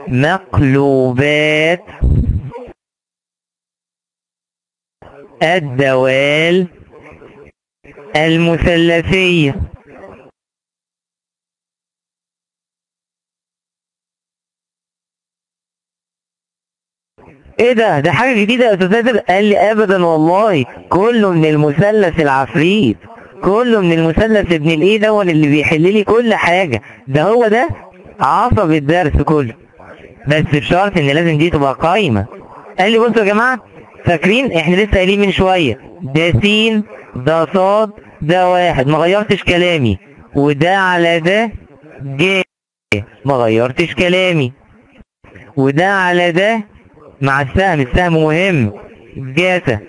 مقلوبات الدوال المثلثية. ايه ده حاجة جديدة يا استاذ نادر؟ قال لي ابدا والله، كله من المثلث العفريت، كله من المثلث ابن الايه دون اللي بيحل لي كل حاجة، ده هو ده عصب الدرس كله، بس بشرط ان لازم دي تبقى قايمة. قال لي بصوا يا جماعة، فاكرين احنا لسه قايلين من شوية ده س ده ص ده واحد، ما غيرتش كلامي، وده على ده ج، ما غيرتش كلامي، وده على ده مع السهم، السهم مهم، جاسة،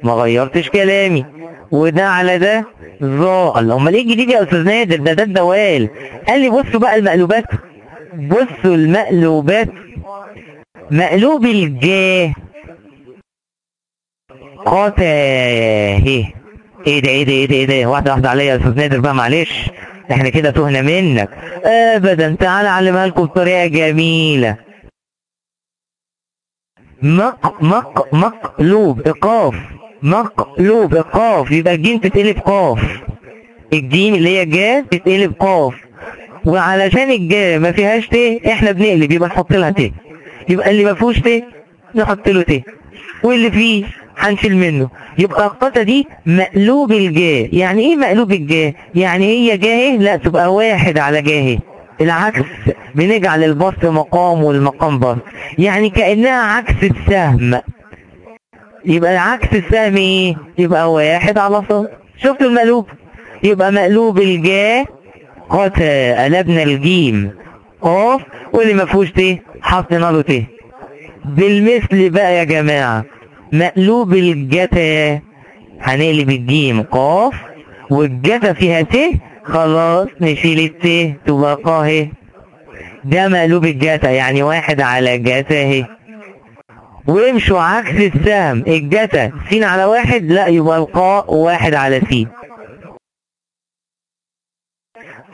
ما غيرتش كلامي، وده على ده ظا. الله، امال ايه الجديد يا استاذ نادر؟ ده الدوال. قال لي بصوا بقى المقلوبات، بصوا المقلوبات، مقلوب الجاه قاتا ايه ده ايه ده واحدة واحدة عليا يا استاذ نادر بقى، معلش احنا كده تهنا منك ابدا. تعالى اعلمها لكم بطريقة جميلة. مقلوب قاف، مقلوب قاف، يبقى الجيم تتقلب قاف، الجيم اللي هي جا تتقلب قاف، وعلشان الجا ما فيهاش ت احنا بنقلب، يبقى نحط لها ت، يبقى اللي ما فيهوش ت نحط له ت، واللي فيه هنشيل منه، يبقى القطة دي مقلوب الجا. يعني ايه مقلوب الجا؟ يعني هي جاه لا تبقى واحد على جاه، العكس، بنجعل البسط مقام والمقام بسط، يعني كأنها عكس السهم، يبقى عكس السهم ايه؟ يبقى واحد على صاد. شفتوا المقلوب؟ يبقى مقلوب الجا قتا، قلبنا الجيم قاف، واللي ما فيهوش ت حطينا له ت. بالمثل بقى يا جماعه، مقلوب الجتا هنقلب الجيم قاف، والجتا فيها ت، خلاص نشيل الت تبقى قا اهي، ده مقلوب الجتا، يعني واحد على جتا اهي. وامشوا عكس السهم، الجتا س على واحد، لا يبقى القاء واحد على س.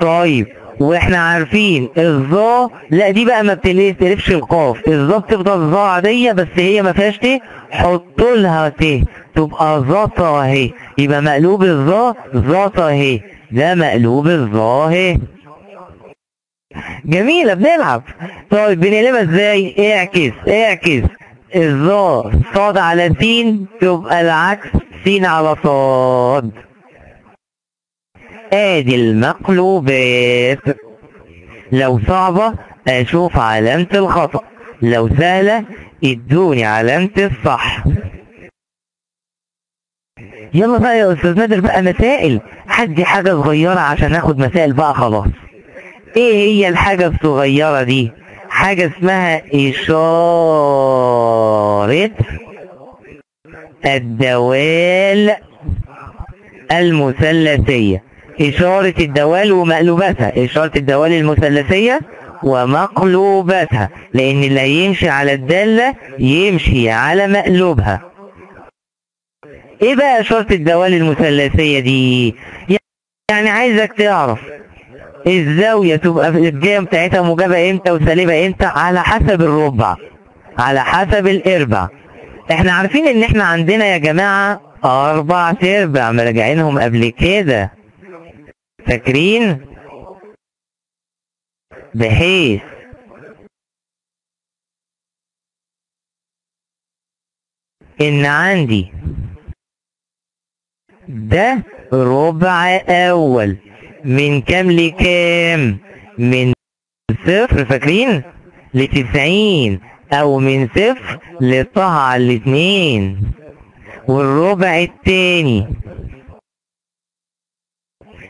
طيب واحنا عارفين الظا، لا دي بقى ما بتقلبش القاف، الظا بتفضل ظا عادية بس هي ما فيهاش ت، حطوا لها ت تبقى ظا اهي، يبقى مقلوب الظا ظا اهي، ده مقلوب الظا اهي. جميلة بنلعب. طيب بنقلبها ازاي؟ اعكس الظا صاد على س، تبقى العكس س على صاد. ادي المقلوبات، لو صعبة اشوف علامة الخطأ، لو سهلة ادوني علامة الصح. يلا بقى يا استاذ نادر بقى مسائل، حدي حاجة صغيرة عشان اخد مسائل بقى خلاص. ايه هي الحاجة الصغيرة دي؟ حاجة اسمها إشارة الدوال المثلثية، إشارة الدوال ومقلوباتها، إشارة الدوال المثلثية ومقلوباتها، لأن اللي هيمشي على الدالة يمشي على مقلوبها. إيه بقى إشارة الدوال المثلثية دي؟ يعني عايزك تعرف الزاوية تبقى في الجهة بتاعتها موجبة امتى وسالبة امتى، على حسب الربع، على حسب الاربع. احنا عارفين ان احنا عندنا يا جماعة 4/4 مراجعينهم قبل كده، فاكرين؟ بحيث ان عندي ده ربع اول من كام لكام؟ من 0 فاكرين ل90، او من 0 لطه على 2، والربع التاني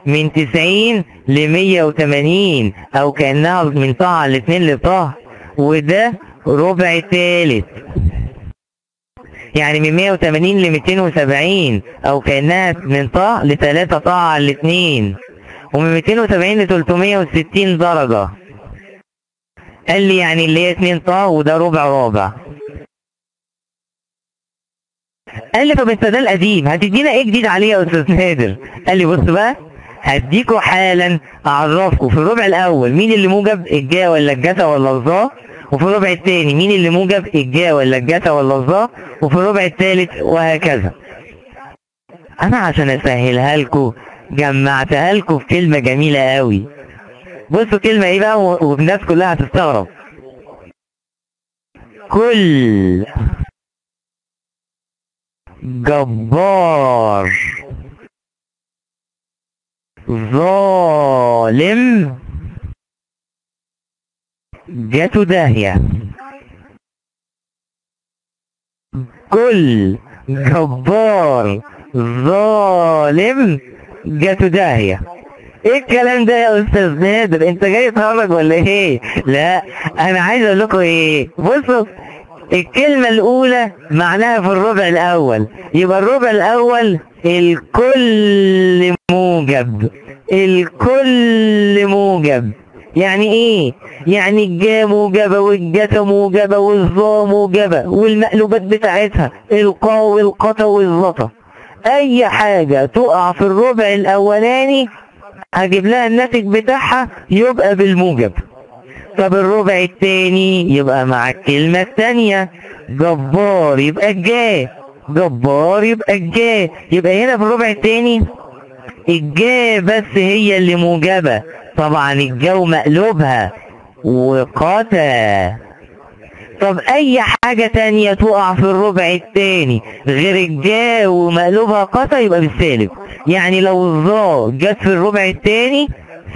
من 90 ل180، او كأنها من طه على 2 لطه، وده ربع تالت يعني من 180 ل270، او كأنها من طه ل3 طه على 2، ومن 270 ل360 درجة. قال لي يعني اللي هي 2 طه، وده ربع. قال لي طب انت ده القديم، هتدينا ايه جديد عليه يا استاذ نادر؟ قال لي بص بقى، هديكوا حالا اعرفكم في الربع الاول مين اللي موجب، الجا ولا الجتا ولا الظا، وفي الربع التاني مين اللي موجب؟ الجا ولا الجتا ولا الظا، وفي الربع التالت وهكذا. انا عشان اسهلها لكم جمعتها لكم في كلمة جميلة قوي. بصوا كلمة ايه بقى والناس كلها هتستغرب. كل جبار ظالم جاته داهية. كل جبار ظالم جاته داهية. ايه الكلام ده يا استاذ نادر؟ انت جاي تهرج ولا ايه؟ لا انا عايز اقول لكم ايه. بصوا الكلمة الاولى معناها في الربع الاول، يبقى الربع الاول الكل موجب. الكل موجب يعني ايه؟ يعني الجا موجبة والجتا موجبة والظا موجبة والمقلوبات بتاعتها القا والقتا والظتا. اي حاجة تقع في الربع الاولاني هجيب لها الناتج بتاعها يبقى بالموجب. طب الربع التاني يبقى مع الكلمة التانية. جبار يبقى الجا، جبار يبقى الجا. يبقى هنا في الربع التاني الجا بس هي اللي موجبة، طبعا الجا مقلوبها وقتا. طب اي حاجة تانية تقع في الربع التاني غير الجا ومقلوبها قتا يبقى بالسالب. يعني لو الظا جت في الربع التاني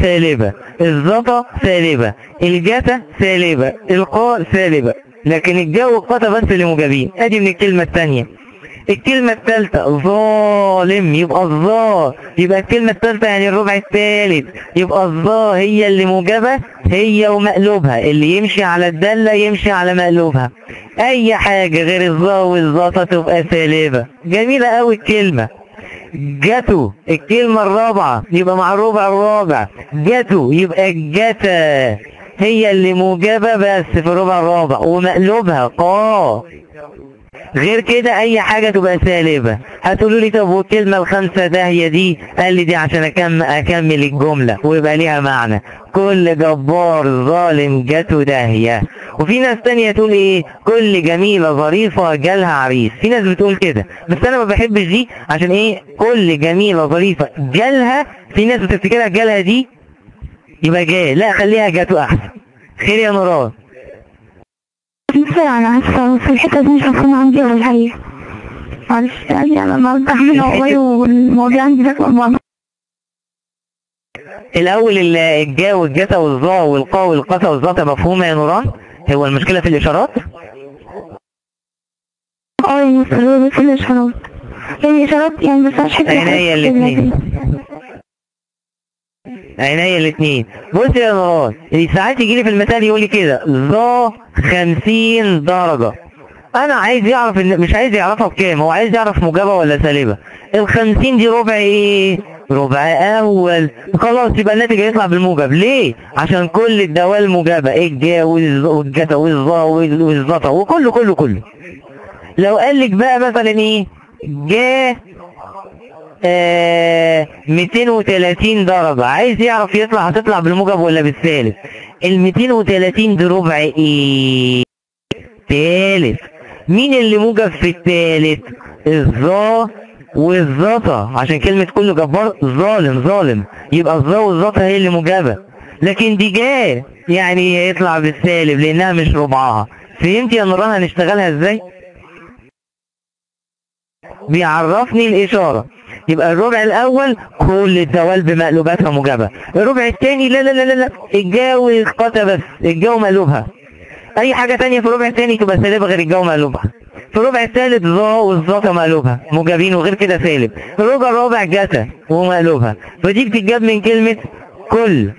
سالبة، الظتا سالبة، الجتا سالبة، القاء سالبة، لكن الجا والقتا بس اللي موجبين. ادي من الكلمة التانية. الكلمة الثالثة ظالم يبقى الظا، يبقى الكلمة الثالثة يعني الربع الثالث يبقى الظا هي اللي موجبة، هي ومقلوبها، اللي يمشي على الدالة يمشي على مقلوبها. اي حاجة غير الظا والظاطة تبقى سالبة. جميلة قوي الكلمة. جاتو الكلمة الرابعة يبقى مع الربع الرابع. جاتو يبقى الجتا هي اللي موجبة بس في الربع الرابع ومقلوبها قا، غير كده اي حاجة تبقى سالبة. هتقولوا لي طب والكلمة الخامسة داهية دي؟ قال لي دي عشان اكمل الجملة ويبقى ليها معنى. كل جبار ظالم جاته داهية. وفي ناس تانية تقول ايه؟ كل جميلة ظريفة جالها عريس. في ناس بتقول كده بس انا ما بحبش دي. عشان ايه؟ كل جميلة ظريفة جالها، في ناس بتفتكرها جالها دي يبقى جاي، لا خليها جاته احسن. خير يا نوران؟ انا اسفه في الحته دي مش مفهومه عندي ولا الحقيقه، معلش يعني انا ما بستحمل والله والمواضيع عندي بتبقى الاول الجا والجتا والظا والقا والقتا والظتا مفهومه يا نوران؟ هو المشكله في الاشارات؟ يعني في الاشارات، يعني الاشارات يعني بس مش حته عينيا الاثنين، عينيا الاثنين. بص يا نوران، ساعات يجي لي في المثال يقول لي كده ظا 50 درجه. انا عايز يعرف مش عايز يعرفها بكام، هو عايز يعرف موجبه ولا سالبه. ال50 دي ربع ايه؟ ربع اول. خلاص يبقى الناتج هيطلع بالموجب. ليه؟ عشان كل الدوال موجبه، الجا والجتا والظا والظتا وكله كله كله. لو قال لك بقى مثلا ايه؟ جا 230 درجة، عايز يعرف يطلع هتطلع بالموجب ولا بالسالب. ال 230 دي ربع ايه؟ تالت. مين اللي موجب في التالت؟ الظا والظتا، عشان كلمة كله جبار ظالم ظالم، يبقى الظا والظتا هي اللي موجبة. لكن دي جا يعني هيطلع بالسالب لانها مش ربعها. فهمت يا نوران هنشتغلها ازاي؟ بيعرفني الاشارة. يبقى الربع الاول كل الدوال بمقلوباتها موجبة. الربع الثاني لا لا لا لا الجا والقتا بس، الجا ومقلوبها. اي حاجة تانية في الربع الثاني تبقى سالبة غير الجا ومقلوبها. في الربع الثالث ظا والظا مقلوبها موجبين وغير كده سالب. في الربع الرابع جتا ومقلوبها. فدي بتتجاب من كلمة كل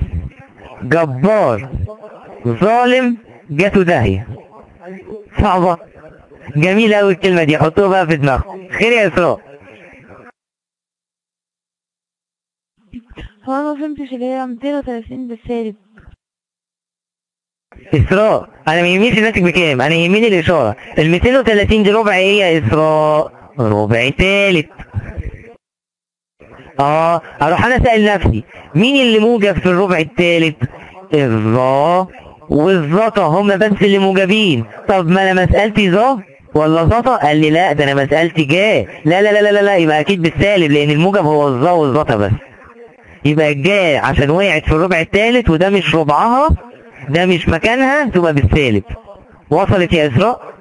جبار ظالم جاته داهية. صعبة؟ جميلة اوي الكلمة دي، حطوها بقى في دماغكم. خير يا اسراء؟ هو انا ما فهمتش اللي هي 230 بالسالب. اسراء انا ما يهمنيش الناتج بكام، انا يهمني الاشاره. ال 230 دي ربع ايه يا اسراء؟ ربع تالت. اروح انا اسال نفسي مين اللي موجب في الربع التالت؟ الظا والظتا هما بس اللي موجبين. طب ما انا مسألتي ظا ولا ظتا؟ قال لي لا، ده انا مسألتي جا. لا لا لا لا لا، يبقى اكيد بالسالب، لان الموجب هو الظا والظتا بس. يبقى جا عشان وقعت في الربع الثالث وده مش ربعها، ده مش مكانها، تبقى بالسالب. وصلت يا اسراء؟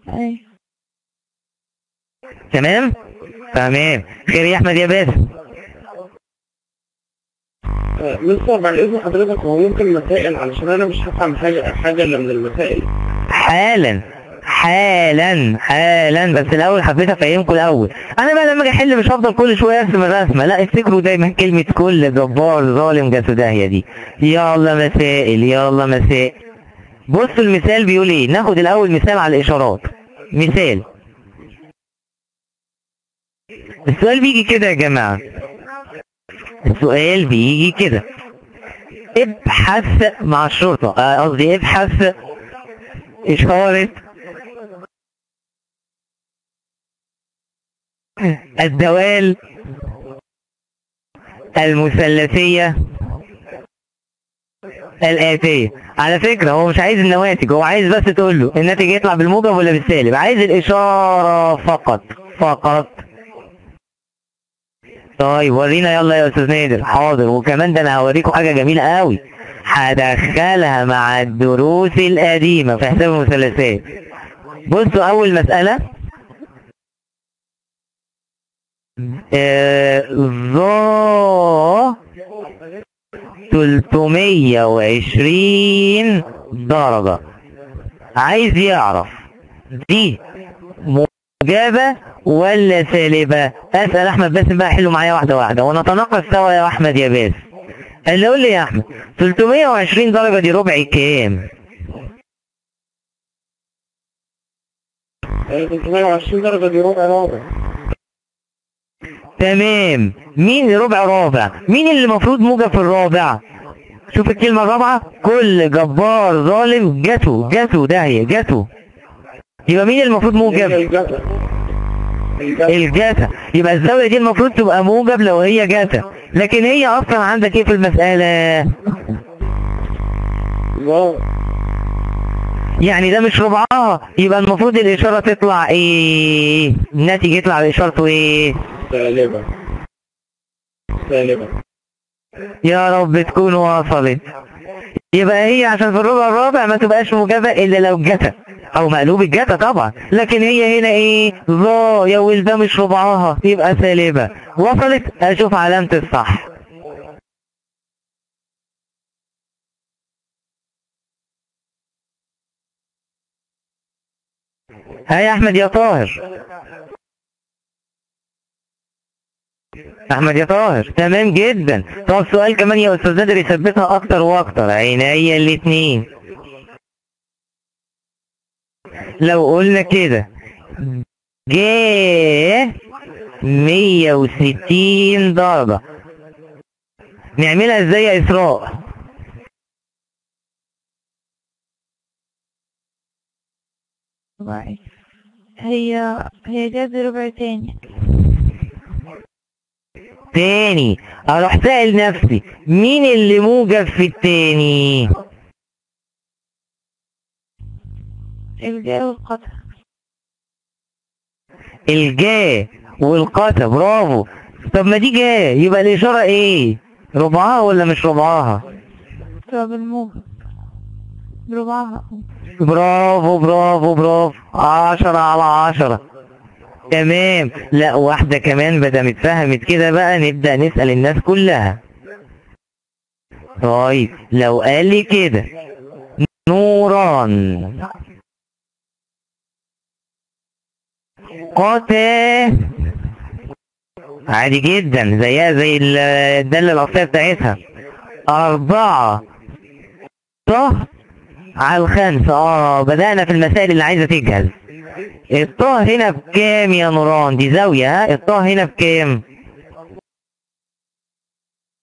ايوه تمام تمام. خير يا احمد يا باسم. مستر بعد اذن حضرتك، هو ممكن مسائل علشان انا مش هفهم حاجه الا من المسائل. حالا بس الاول حبيت افهمكم الاول. انا بقى لما اجي احل مش هفضل كل شويه ارسم الرسمه، لا افتكروا دايما كلمه كل جبار ظالم جسداهيه دي. يلا مسائل يلا مسائل. بصوا المثال بيقول ايه. ناخد الاول مثال على الاشارات. مثال، السؤال بيجي كده يا جماعه، السؤال بيجي كده: ابحث مع الشرطه، قصدي ابحث اشاره الدوال المثلثية الآتية. على فكرة هو مش عايز النواتج، هو عايز بس تقول له الناتج يطلع بالموجب ولا بالسالب، عايز الإشارة فقط. طيب ورينا يلا يا أستاذ نادر. حاضر، وكمان ده أنا هوريكم حاجة جميلة قوي هدخلها مع الدروس القديمة في حساب المثلثات. بصوا أول مسألة، ظا 320 درجة. عايز يعرف دي موجبة ولا سالبة. اسأل احمد باسم بقى، حلو معايا واحدة واحدة ونتناقش سوا يا احمد يا باسم. اللي قول لي يا احمد 320 درجة دي ربع كام؟ 320 درجة دي ربع. تمام. مين ربع رابع؟ مين اللي المفروض موجب في الرابع؟ شوف الكلمة الرابعة، كل جبار ظالم جاتو داهية جاتو. يبقى مين المفروض موجب؟ الجاتا. يبقى الزاوية دي المفروض تبقى موجب لو هي جاتا، لكن هي اصلا عندك ايه في المسألة؟ يعني ده مش ربعها، يبقى المفروض الاشارة تطلع ايه؟ الناتج يطلع باشارته ايه؟ سالبة. يا رب تكون وصلت. يبقى هي عشان في الربع الرابع ما تبقاش موجبة الا لو جتا او مقلوب الجتا طبعا، لكن هي هنا ايه؟ ظا يا ولد، ده مش ربعها، يبقى سالبة. وصلت؟ اشوف علامة الصح. ها يا احمد يا طاهر. احمد يا طاهر تمام جدا. طب سؤال كمان يا استاذ نادر يثبتها اكتر واكتر. عينيا الاتنين. لو قلنا كده جه 160 درجة، نعملها ازاي يا اسراء؟ هي جاز ربع تاني. اروح سائل نفسي مين اللي موجب في التاني؟ الجاء والقطع. الجاء والقطع، برافو. طب ما دي جاء، يبقى الاشارة ايه؟ ربعها ولا مش ربعها؟ بالموجب بربعها. برافو 10/10. تمام. لا واحدة كمان بدل اتفهمت كده بقى نبدأ نسأل الناس كلها. طيب لو قال لي كده نوران قطع، عادي جدا زيها زي الدالة الأصلية بتاعتها، 4 على 5. بدأنا في المسائل اللي عايزة تجهز. الطه هنا بكام يا نوران؟ دي زاوية، ها؟ الطه هنا بكام؟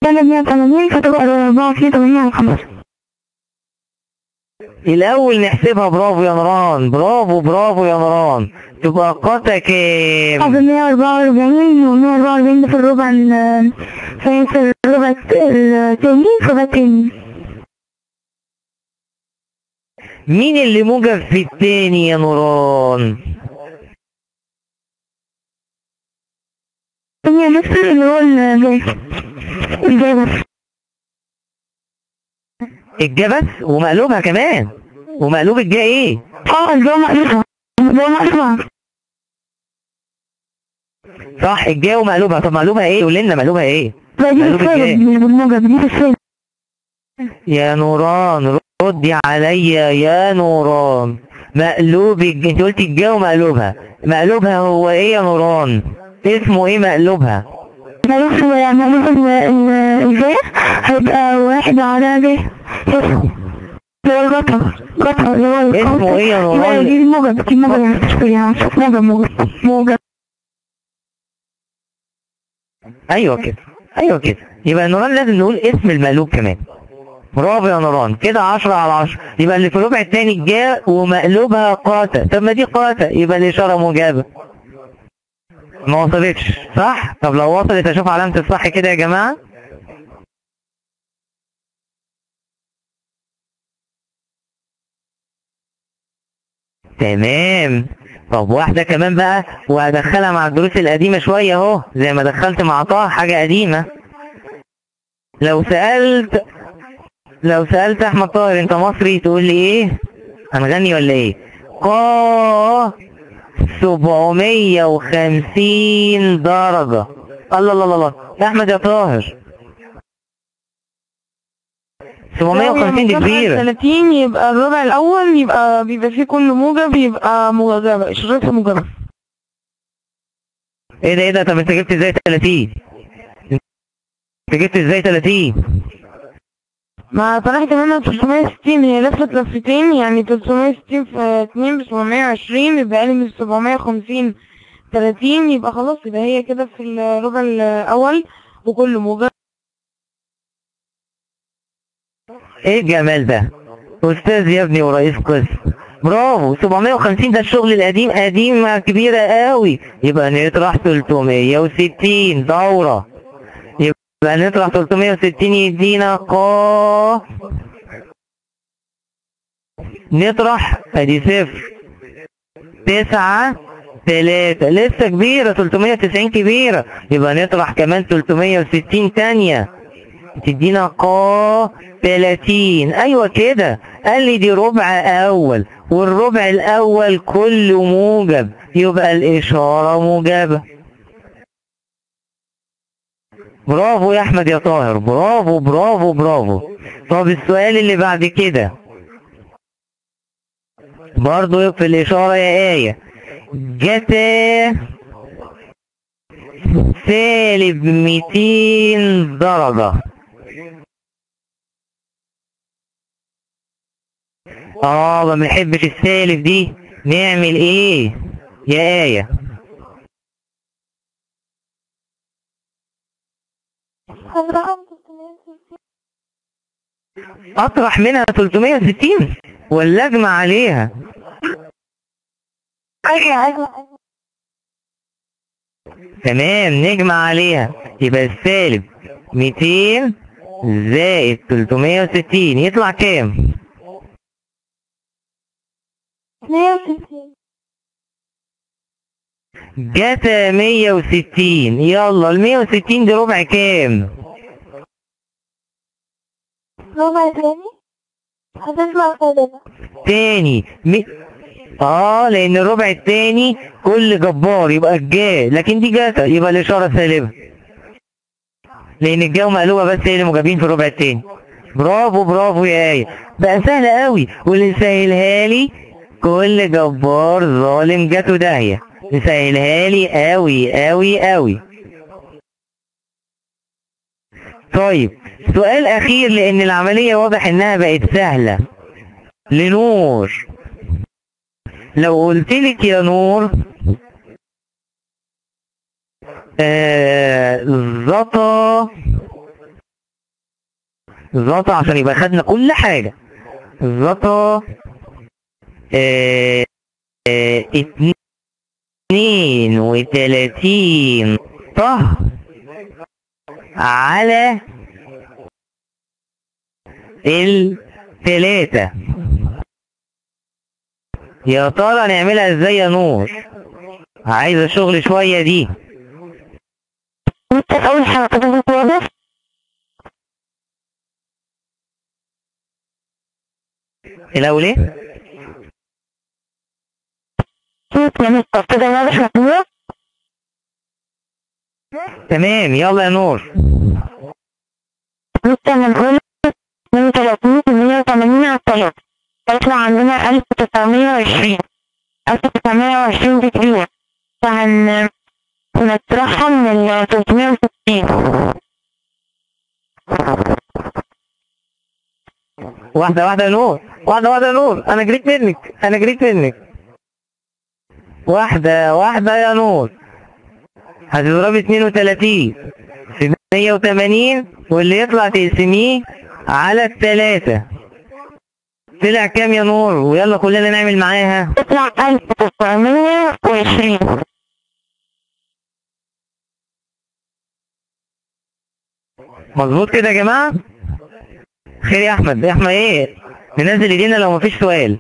380 فتبقى 485. الأول نحسبها. برافو يا نوران، برافو يا نوران. تبقى قاتا كام؟ 144 و144 ده في الربع في الربع التاني مين اللي موجب في التاني يا نوران؟ هي نفس اللي هو الجبس. الجبس ومقلوبها كمان، ومقلوب الجا ايه؟ الجا مقلوبها صح، الجا ومقلوبها. طب مقلوبها ايه؟ قول لنا مقلوبها ايه؟ مقلوب بالموجب دي بالسالب. يا نوران ردي عليا يا نوران. مقلوب انت قلتي الجا ومقلوبها، مقلوبها هو ايه يا نوران؟ اسمه ايه مقلوبها؟ مقلوبها الجا هيبقى 1 على ج اللي هو القطع اللي هو اسمه ايه يا نوران؟ دي الموجب موجب. ايوه كده، ايوه كده. يبقى نوران لازم نقول اسم المقلوب كمان. برافو يا نوران، كده 10 على 10. يبقى اللي في الربع التاني جا ومقلوبها قاتا. طب ما دي قاتا، يبقى الاشاره موجبه. ما وصلتش صح؟ طب لو وصلت اشوف علامه الصح كده يا جماعه. تمام. طب واحده كمان بقى وهدخلها مع الدروس القديمه شويه اهو، زي ما دخلت مع طه حاجه قديمه. لو سألت أحمد طاهر أنت مصري تقول لي إيه؟ هنغني ولا إيه؟ قا 750 درجة. الله الله الله يا أحمد يا طاهر، 750 دي كبيرة. 30 يبقى الربع الأول بيبقى فيه كل موجب، يبقى موجبة، إشارتها موجبة. إيه ده؟ طب أنت جبت إزاي 30؟ أنت جبت إزاي 30؟ ما طرحت منها 360، هي لفت لفتين، يعني 360 في 2 ب 720، يبقى لي من 750 30، يبقى خلاص يبقى هي كده في الربع الأول وكل موجب. إيه الجمال ده؟ أستاذ يا ابني ورئيس قسم. برافو. 750 ده الشغل القديم، قديمة كبيرة قوي. يبقى نطرح 360 دورة، يبقى نطرح 360 يدينا قا. نطرح ادي 0 9 3 لسه كبيرة، 390 كبيرة. يبقى نطرح كمان 360 تانية تدينا قا 30. ايوه كده. قال لي دي ربع اول، والربع الاول كله موجب، يبقى الاشارة موجبة. برافو يا احمد يا طاهر، برافو برافو برافو. طب السؤال اللي بعد كده برضو في الاشارة يا آية. جتا سالب 200 درجة. ما بنحبش السالب دي، نعمل ايه يا آية؟ اطرح منها 360 ولا اجمع عليها؟ تمام، نجمع عليها. يبقى السالب 200 زائد 360 يطلع كام؟ 160. جتا 160. يلا ال 160 دي ربع كام؟ ربع تاني هتطلع سالبة. تاني لان الربع التاني كل جبار يبقى الجا، لكن دي جتا يبقى الاشارة سالبة، لان الجا ومقلوبة بس هي اللي موجبين في الربع التاني. برافو برافو يا آية، بقى سهلة قوي. واللي سهلها لي كل جبار ظالم جاته داهية، نسهلها لي قوي قوي قوي. طيب سؤال اخير، لان العملية واضح انها بقت سهلة. لنور، لو قلت لك يا نور زطا عشان يبقى خدنا كل حاجة. زطا 2 32 ط على التلاتة. يا ترى نعملها ازاي يا نور؟ عايزة شغل شوية دي. انت اول حاجة كده واضح. الأول ايه؟ يعني كده واضح محمود. تمام يلا يا نور. انت هنقول من 30 ل 180 على الطريق هيطلع عندنا 1920. 1920 دي كبيرة، فهنطرحها من ال 360. واحدة واحدة يا نور، واحدة واحدة يا نور، أنا جريت منك. واحدة واحدة يا نور. هتضربي 32 في 180 واللي يطلع تقسميه على التلاتة. طلع كام يا نور؟ ويلا كلنا نعمل معاها. تطلع 1920. مظبوط كده يا جماعة؟ خير يا أحمد ايه؟ ننزل ايدينا لو مفيش سؤال.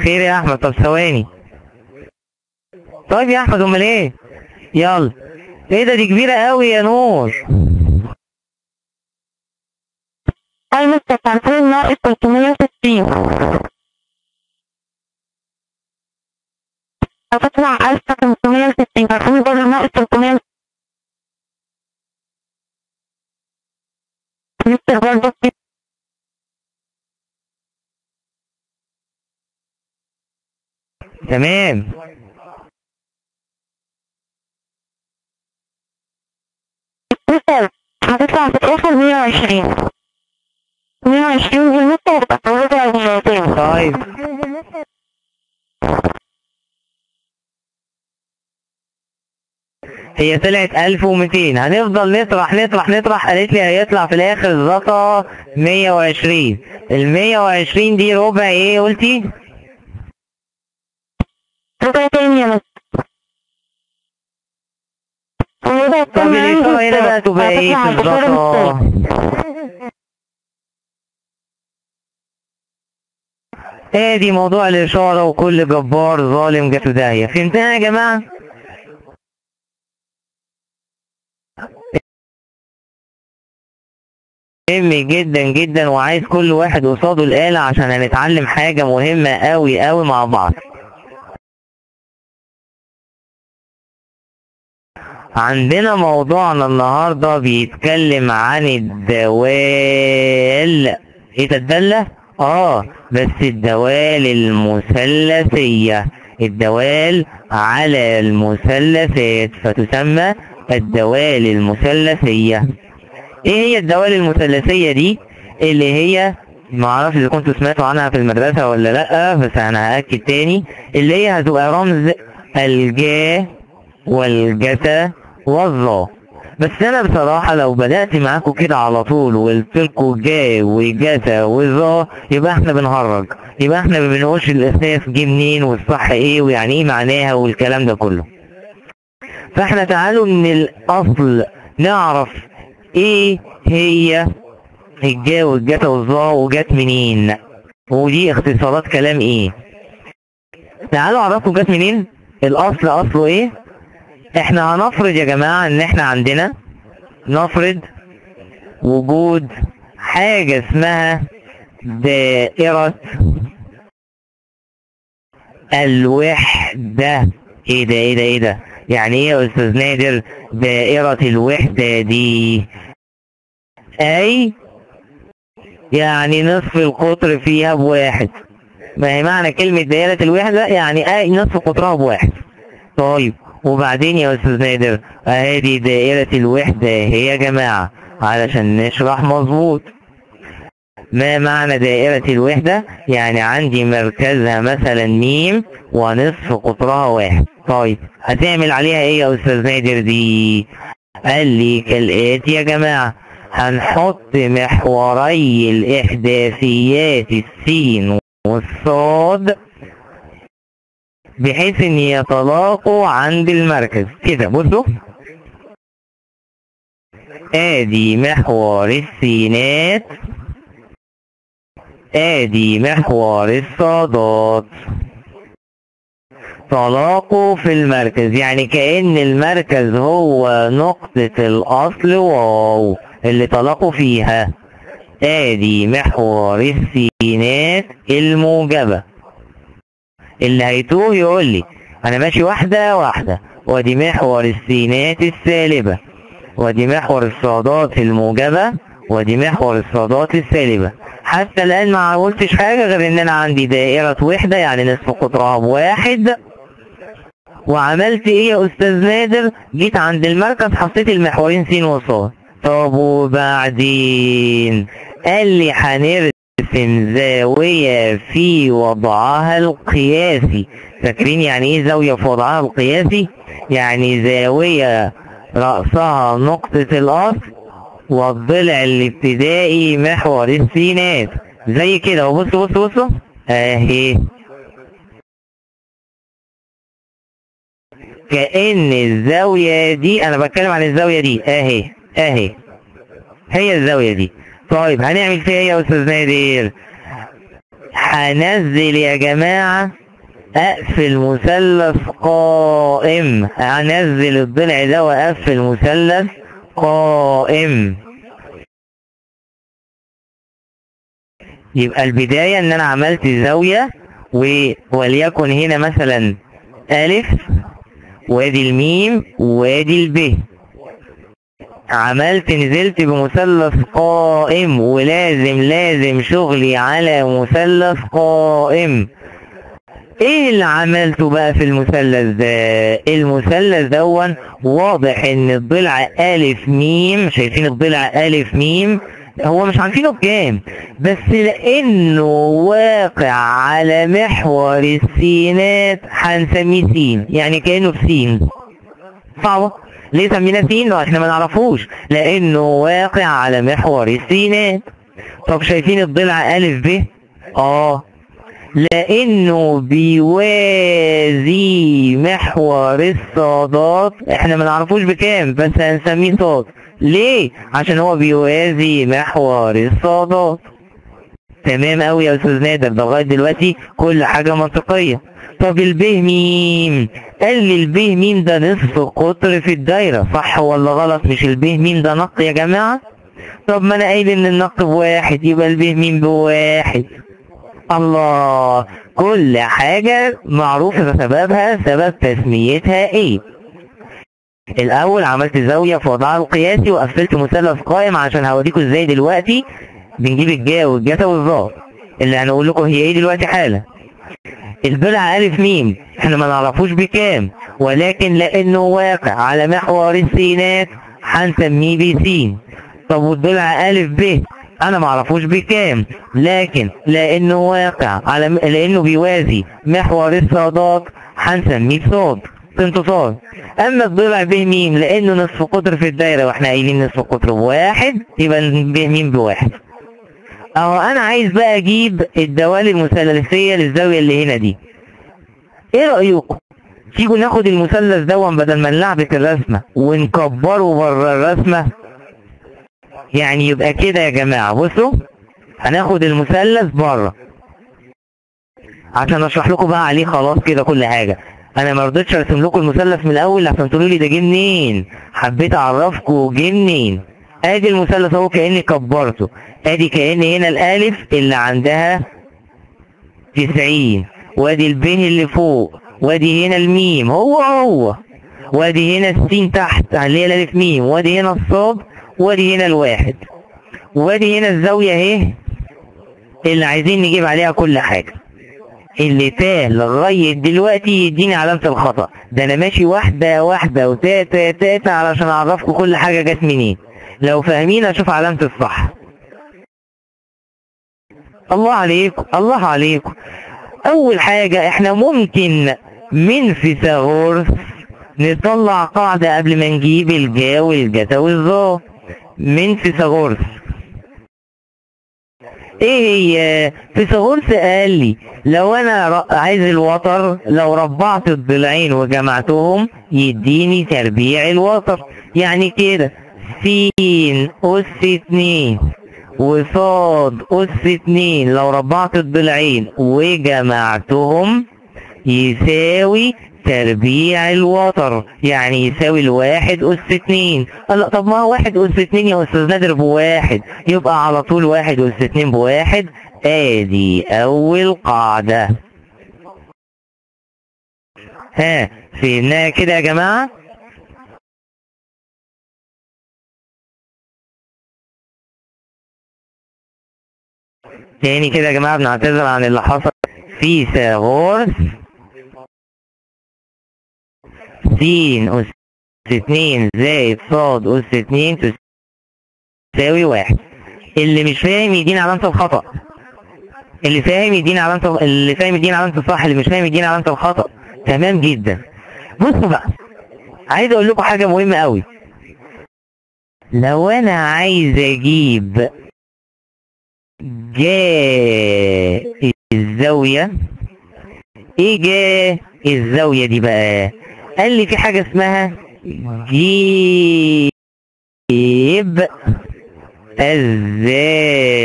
خير يا أحمد، طب ثواني. طيب يا أحمد أمال ايه؟ يلا. ايه ده، دي كبيرة قوي يا نور. قايمة 99 ناقص 360 هتطلع 1560. هتقول برضه ناقص 300 نكتب برضه. تمام. هتطلع في الآخر 120. 120 دي نكتب هتبقى ربع الميتين. طيب هي طلعت 1200. هنفضل نطرح. قالت لي هيطلع في الاخر الزطة 120. ال 120 دي ربع ايه قلتي؟ ربع تاني يا مس. طب الاشارة هنا بقى تبقى ايه في الزطة؟ ادي موضوع الاشارة، وكل جبار ظالم جه في داهية. فهمتها يا جماعة؟ مهم جدا وعايز كل واحد قصاده الآلة عشان هنتعلم حاجة مهمة قوي مع بعض. عندنا موضوعنا النهاردة بيتكلم عن الدوال. ايه ده الدالة؟ بس الدوال المثلثية. الدوال على المثلثات فتسمى الدوال المثلثية. ايه هي الدوال المثلثية دي؟ اللي هي معرفش اذا كنتوا سمعتوا عنها في المدرسة ولا لأ، بس انا هأكد تاني. اللي هي هتبقى رمز الجا والجتا والظا. بس انا بصراحة لو بدأت معاكم كده على طول وقلتلكوا جا وجتا والظا يبقى احنا بنهرج، يبقى احنا ما بنقولش الاساس جه منين والصح ايه ويعني ايه معناها والكلام ده كله. فاحنا تعالوا من الاصل نعرف ايه هي الجا والجتا والظا وجات منين، ودي اختصارات كلام ايه. تعالوا اعرفوا جات منين. الاصل اصله ايه؟ احنا هنفرض يا جماعة ان احنا عندنا، نفرض وجود حاجة اسمها دائرة الوحدة. ايه ده يعني ايه يا استاذ نادر دائرة الوحدة دي؟ اي يعني نصف القطر فيها بواحد. ما هي معنى كلمة دائرة الوحدة يعني اي نصف قطرها بواحد. طيب وبعدين يا استاذ نادر اهي دائرة الوحدة هي يا جماعة علشان نشرح مظبوط. ما معنى دائرة الوحدة؟ يعني عندي مركزها مثلا ميم ونصف قطرها واحد. طيب هتعمل عليها ايه يا استاذ نادر دي؟ قال لي كالآتي يا جماعة. هنحط محوري الإحداثيات السين والصاد بحيث ان يتلاقوا عند المركز كده. بصوا ادي محور السينات، ادي محور الصادات، تلاقوا في المركز، يعني كأن المركز هو نقطة الأصل واو اللي تلاقوا فيها. ادي محور السينات الموجبة. اللي هيتوه يقول لي انا ماشي واحدة واحدة، وادي محور السينات السالبة، وادي محور الصادات الموجبة، وادي محور الصادات السالبة. حتى الآن ما قلتش حاجة غير ان انا عندي دائرة وحدة يعني نصف قطرها بواحد. وعملت ايه يا استاذ نادر؟ جيت عند المركز حطيت المحورين س وص. طب وبعدين؟ قال لي هنرسم زاوية في وضعها القياسي. فاكرين يعني ايه زاوية في وضعها القياسي؟ يعني زاوية رأسها نقطة الأصل والضلع الابتدائي محور السينات زي كده. وبصوا بصوا بصوا اهي، كأن الزاوية دي، انا بتكلم عن الزاوية دي اهي اهي، هي الزاوية دي. طيب هنعمل فيها ايه يا استاذ نادر؟ هنزل يا جماعة اقفل مثلث قائم، هنزل الضلع ده واقفل مثلث قائم. يبقى البداية ان انا عملت زاوية وليكن هنا مثلا الف، وادي الميم وادي الب. عملت نزلت بمثلث قائم، ولازم شغلي على مثلث قائم. ايه اللي عملته بقى في المثلث ده؟ المثلث دون واضح ان الضلع الف ميم، شايفين الضلع الف ميم هو مش عارفينه بكام، بس لانه واقع على محور السينات هنسميه سين، يعني كانه في سين. صعبه؟ ليه سميناه سين؟ احنا ما نعرفوش، لانه واقع على محور السينات. طب شايفين الضلع الف ب؟ لانه بيوازي محور الصادات، احنا ما نعرفوش بكام بس هنسميه صاد. ليه؟ عشان هو بيوازي محور الصادات. تمام قوي يا استاذ نادر، ده لغايه دلوقتي كل حاجه منطقيه. طب البه ميم؟ قال لي البه ميم ده نصف قطر في الدايره، صح ولا غلط؟ مش البه ميم ده نق يا جماعه؟ طب ما انا قايل ان النق بواحد، يبقى البه ميم بواحد. الله، كل حاجة معروفة سببها، سبب تسميتها ايه. الاول عملت زاوية في وضعها القياسي وقفلت مثلث قائم، عشان هوريكم ازاي دلوقتي بنجيب الجا والجتا والظا اللي هنقول لكم هي ايه دلوقتي حالا. الضلع الف ميم احنا ما نعرفوش بكام، ولكن لانه واقع على محور السينات هنسميه بسين. طب والضلع الف ب انا معرفوش بكام، لكن لانه واقع على لانه بيوازي محور الصادات هنسميه صاد، انتصار. اما الضلع ب م لانه نصف قطر في الدايره واحنا قايلين نصف قطر بواحد، يبقى ب م بواحد. اهو انا عايز بقى اجيب الدوال المثلثيه للزاويه اللي هنا دي. ايه رايكم؟ تيجوا ناخد المثلث دون بدل ما نلعبك الرسمه ونكبره بره الرسمه. يعني يبقى كده يا جماعة، بصوا هناخد المثلث بره عشان اشرح لكم بقى عليه خلاص كده كل حاجة. انا ما رضيتش ارسم لكم المثلث من الاول عشان تقولوا لي ده جه منين، حبيت اعرفكم جه منين. ادي المثلث اهو كاني كبرته، ادي كأن هنا الالف اللي عندها 90، وادي الب اللي فوق، وادي هنا الميم هو، وادي هنا السين تحت اللي هي الالف ميم، وادي هنا الصاد، وادي هنا الواحد، وادي هنا الزاوية اهي اللي عايزين نجيب عليها كل حاجة. اللي تاه لغاية دلوقتي يديني علامة الخطأ، ده انا ماشي واحدة واحدة وتاتا علشان اعرفكم كل حاجة جت منين. لو فاهمين اشوف علامة الصح. الله عليكم الله عليكم. اول حاجة احنا ممكن من فيثاغورس نطلع قاعدة قبل ما نجيب الجا والجتا والظا. من فيثاغورس ايه هي؟ فيثاغورس قال لي لو انا عايز الوتر، لو ربعت الضلعين وجمعتهم يديني تربيع الوتر. يعني كده س أس 2 وصاد أس 2 لو ربعت الضلعين وجمعتهم يساوي تربيع الوتر، يعني يساوي الواحد أس 2. لا طب ما هو 1 أس 2 يا أستاذ نادر بواحد، يبقى على طول 1 أس 2 بواحد. ادي أول قاعدة. ها فهمناها كده يا جماعة؟ تاني كده يا جماعة بنعتذر عن اللي حصل. فيثاغورس س أس 2 زائد صاد أس 2 تساوي 1. اللي مش فاهم يدينا علامة الخطأ، اللي فاهم يدينا علامة، اللي فاهم يدينا علامة الصح، اللي مش فاهم يدينا علامة الخطأ. تمام جدا. بصوا بقى، عايز اقول لكم حاجة مهمة قوي. لو انا عايز اجيب جا الزاوية، ايه جا الزاوية دي بقى؟ قال لي في حاجة اسمها جيب الزاوية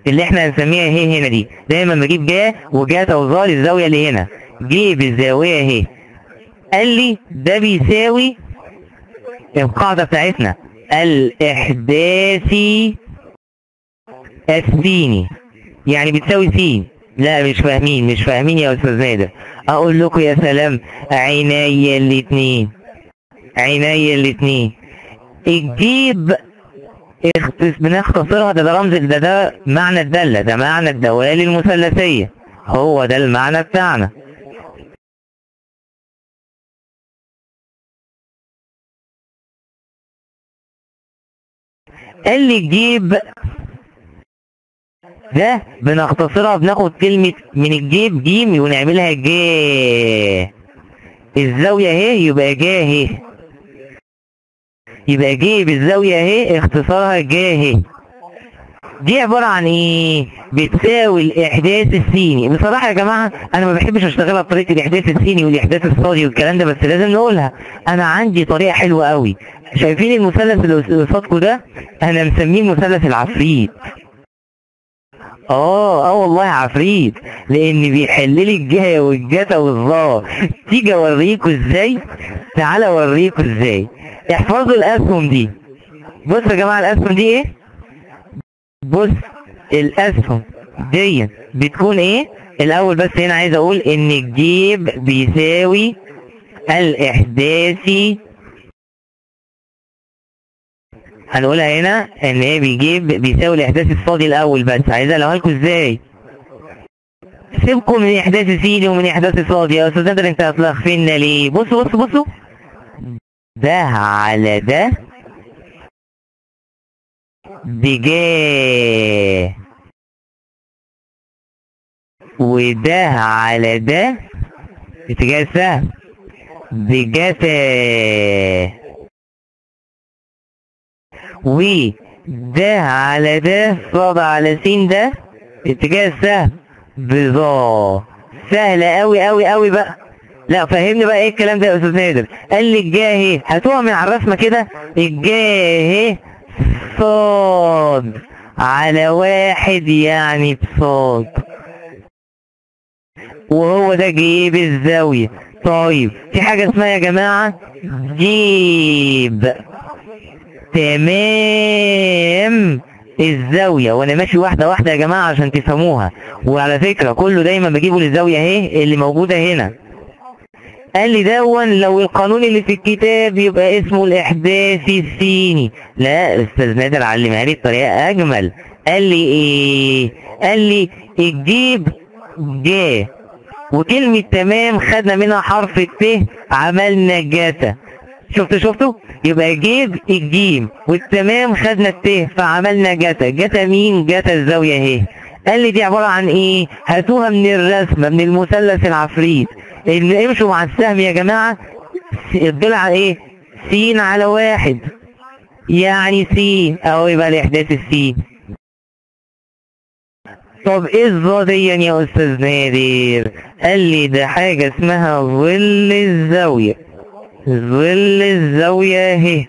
اللي احنا هنسميها اهي هنا دي. دايما بجيب جا وجا توصال الزاوية اللي هنا، جيب الزاوية اهي. قال لي ده بيساوي القاعدة بتاعتنا الإحداثي السيني، يعني بتساوي س. لا مش فاهمين يا أستاذ نادر. أقول لكم يا سلام، عينيا الاتنين. الجيب بنختصرها، ده رمز، ده معنى الدالة، ده معنى الدوال المثلثية، هو ده المعنى بتاعنا. قال لي الجيب ده بنختصرها، بناخد كلمة من الجيب جيم ونعملها جا. الزاوية اهي يبقى جا اهي، يبقى جيب الزاوية اهي اختصارها جا اهي. دي عبارة عن ايه؟ بتساوي الإحداث السيني. بصراحة يا جماعة أنا ما بحبش أشتغلها بطريقة الإحداث السيني والإحداث الصادي والكلام ده، بس لازم نقولها. أنا عندي طريقة حلوة قوي. شايفين المثلث اللي قصادكم ده؟ أنا مسميه مثلث العفريت. والله عفريت، لأن بيحل لي الجهة والجتا والظا. تيجي أوريكوا إزاي؟ تعالى أوريكوا إزاي. احفظوا الأسهم دي. بصوا يا جماعة الأسهم دي إيه؟ بص الأسهم دي بتكون إيه؟ الأول بس هنا عايز أقول إن الجيب بيساوي الإحداثي. هنقولها هنا إن هي بيساوي الإحداثي الصادي الأول، بس عايز أقولها لكم إزاي؟ سيبكم من إحداث السيني ومن إحداث الصادي يا أستاذ نادر، أنت هتلخفنا ليه؟ بصوا ده على ده بجاه، وده على ده اتجاه السهم بجتا، وده على ده صاد على س ده اتجاه السهم بظا. سهلة أوي بقى. لا فهمني بقى ايه الكلام ده يا أستاذ نادر. قال لي الجاه اهي، هتقع من على الرسمة كده، الجاه اهي صاد على واحد يعني بصاد، وهو ده جيب الزاوية. طيب في حاجة اسمها يا جماعة جيب تمام الزاوية، وانا ماشي واحدة واحدة يا جماعة عشان تفهموها. وعلى فكرة كله دايما بجيبه للزاوية اهي اللي موجودة هنا. قال لي دون لو القانون اللي في الكتاب يبقى اسمه الإحداثي السيني. لا أستاذ نادر علمها لي بطريقة أجمل. قال لي إيه؟ قال لي الجيب جا، وكلمة تمام خدنا منها حرف الت عملنا جاتا. شفتوا؟ يبقى جيب الجيم والتمام خدنا الت فعملنا جاتا. جاتا مين؟ جاتا الزاوية اهي. قال لي دي عبارة عن ايه؟ هاتوها من الرسمة من المثلث العفريت. اللي امشوا مع السهم يا جماعة، الضلع ايه؟ س على واحد. يعني سين اهو، يبقى الاحداث السين. طب ايه الظا دي يا استاذ نادر؟ قال لي ده حاجة اسمها ظل الزاوية. ظل الزاوية اهي.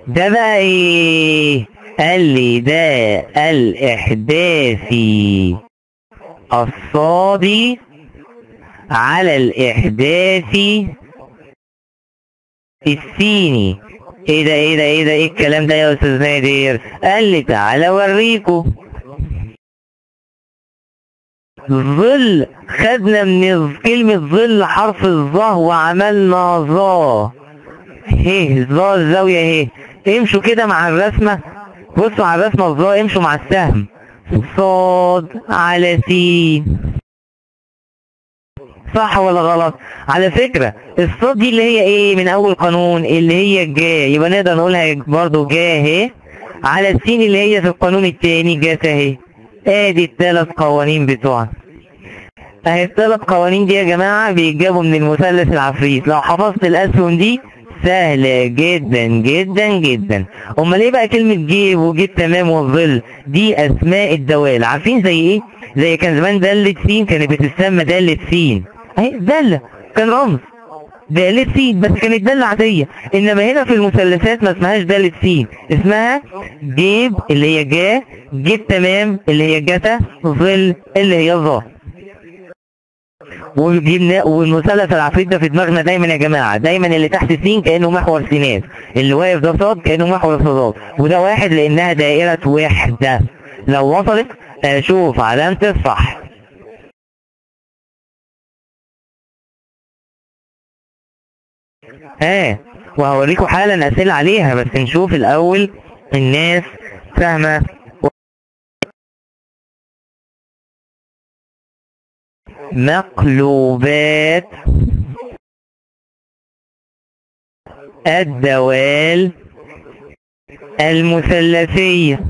ده بقى ايه؟ قال لي ده الاحداثي الصادي على الاحداثي السيني. ايه ده ايه ده ايه ده ايه الكلام ده يا استاذ نادر؟ قال لي تعالى اوريكم. ظل، خدنا من كلمة ظل حرف الظا وعملنا ظا. هيه ظا الزاوية اهي. امشوا كده مع الرسمة، بصوا على الرسمة الظا، امشوا مع السهم. صاد على سين. صح ولا غلط؟ على فكرة الصاد دي اللي هي ايه من اول قانون؟ اللي هي جا، يبقى نقدر نقولها برضو جا اهي على السين اللي هي في القانون التاني جات اهي. ادي الثلاث قوانين بتوعها اهي. الثلاث قوانين دي يا جماعة بيتجابوا من المثلث العفريت. لو حفظت الاسهم دي سهلة جدا جدا جدا. امال ايه بقى كلمة جيب وجيب تمام والظل؟ دي اسماء الدوال. عارفين زي ايه؟ زي كان زمان دالة سين كانت بتسمى دالة سين اهي. دالة كان رمز دالة سين بس كانت دالة عادية. انما هنا في المثلثات ما اسمهاش دالة سين، اسمها جيب اللي هي جا، جيب تمام اللي هي جتا، ظل اللي هي ظا. والمثلث العفريت ده في دماغنا دايما يا جماعه، دايما اللي تحت سين كانه محور سينات، اللي واقف ده صاد كانه محور صادات، وده واحد لانها دائره وحده. لو وصلت اشوف علامه الصح. وهوريكم حالا اسئله عليها، بس نشوف الاول الناس فاهمه. مقلوبات الدوال المثلثية.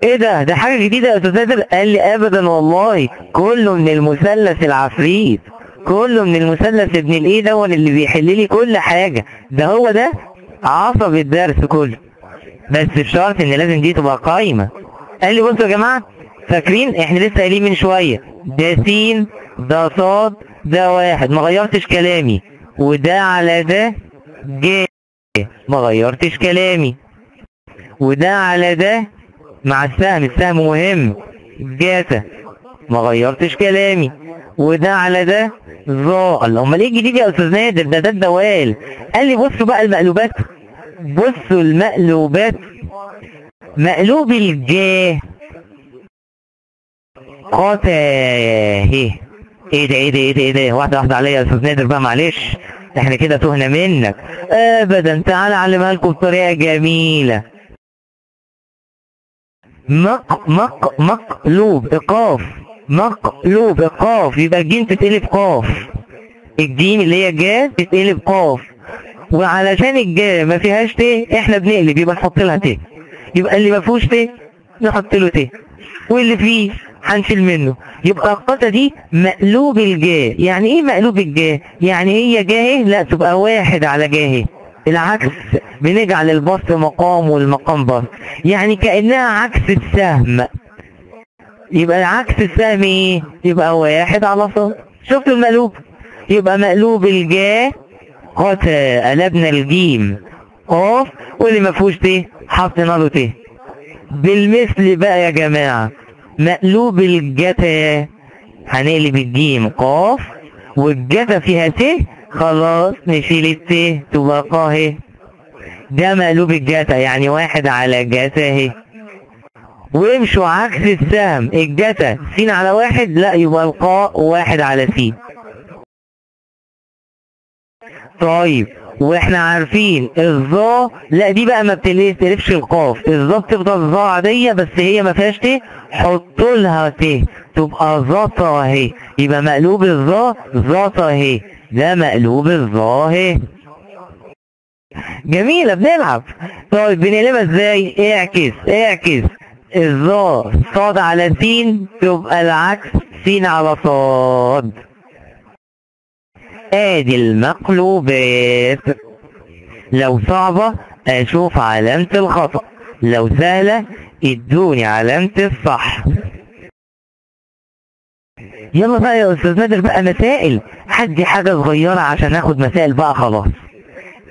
ايه ده؟ ده حاجة جديدة يا استاذ نادر؟ قال لي ابدا والله، كله من المثلث العفريت، كله من المثلث ابن الايه دون اللي بيحل لي كل حاجة. ده هو ده عصب الدرس كله، بس بشرط ان لازم دي تبقى قايمة. قال لي بصوا يا جماعة، فاكرين احنا لسه قايلين من شوية ده سين ده صاد ده واحد، ما غيرتش كلامي، وده على ده ج، ما غيرتش كلامي، وده على ده مع السهم، السهم مهم، جاتا ما غيرتش كلامي، وده على ده ظا. الله، امال ايه الجديد يا استاذ نادر؟ ده الدوال. قال لي بصوا بقى المقلوبات، بصوا المقلوبات. مقلوب الجاه قاتا اهي. ايه ده ايه ده ايه ده ايه ده؟ واحده واحده عليا يا استاذ نادر بقى، معلش احنا كده تهنا منك. ابدا، تعالى اعلمها لكم بطريقه جميله. مقلوب قاف، مقلوب قاف، يبقى الجيم تتقلب قاف. الجيم اللي هي جا تتقلب قاف، وعلشان الجا ما فيهاش ت احنا بنقلب، يبقى نحط لها ت. يبقى اللي ما فيهوش ت نحط له ت، واللي فيه هنشيل منه. يبقى القطه دي مقلوب الجا. يعني ايه مقلوب الجا؟ يعني هي جا لا تبقى واحد على جا، العكس، بنجعل البسط مقام والمقام بسط، يعني كأنها عكس السهم. يبقى عكس السهم ايه؟ يبقى واحد على صاد. شفتوا المقلوب؟ يبقى مقلوب الجا قتا، قلبنا الجيم قاف، واللي ما فيهوش ت حطينا له ت. بالمثل بقى يا جماعه، مقلوب الجتا هنقلب الجيم قاف، والجتا فيها ت، خلاص نشيل الت تبقى قا اهي. ده مقلوب الجتا، يعني واحد على جتا اهي. وامشوا عكس السهم، الجتا س على واحد، لا يبقى القاء واحد على س. طيب واحنا عارفين الظا لا دي بقى ما بتقلبش القاف، الظا بتفضل ظا عاديه بس هي ما فيهاش ت، حطوا لها ت تبقى ظا اهي. يبقى مقلوب الظا ظا اهي، ده مقلوب الظا اهي. جميله بنلعب. طيب بنقلبها ازاي؟ اعكس الظا صاد على س تبقى العكس س على صاد. ادي المقلوبات. لو صعبة اشوف علامة الخطأ، لو سهلة ادوني علامة الصح. يلا بقى يا استاذ نادر بقى مسائل، حدي حاجة صغيرة عشان اخد مسائل بقى خلاص.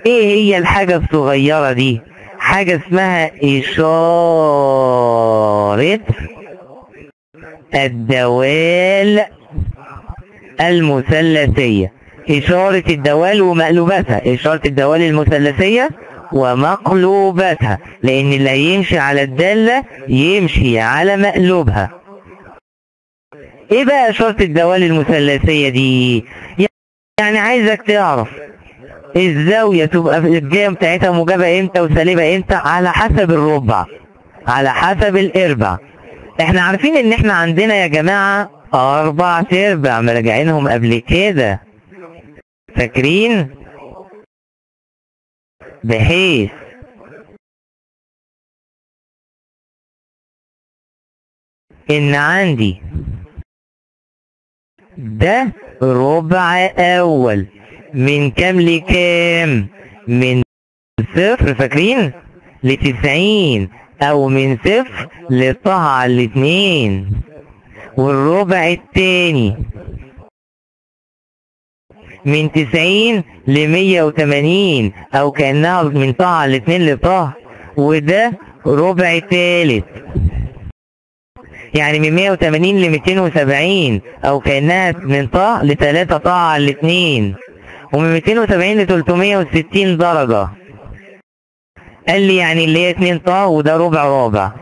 ايه هي الحاجة الصغيرة دي؟ حاجة اسمها إشارة الدوال المثلثية. إشارة الدوال ومقلوباتها، إشارة الدوال المثلثية ومقلوباتها، لأن اللي هيمشي على الدالة يمشي على مقلوبها. إيه بقى إشارة الدوال المثلثية دي؟ يعني عايزك تعرف الزاوية تبقى في الجهة بتاعتها موجبة امتى وسالبة امتى، على حسب الربع، على حسب الاربع. احنا عارفين ان احنا عندنا يا جماعة 4/4 مراجعينهم قبل كده، فاكرين؟ بحيث ان عندي ده ربع اول من كام لكام؟ من 0 فاكرين ل90، او من 0 للطه على 2. والربع التاني من 90 ل180، او كأنها من طه على 2 لطه. وده ربع تالت، يعني من 180 ل270، او كأنها من طه ل3 طه على 2. ومن 270 ل360 درجة. قال لي يعني اللي هي 2 طه، وده ربع.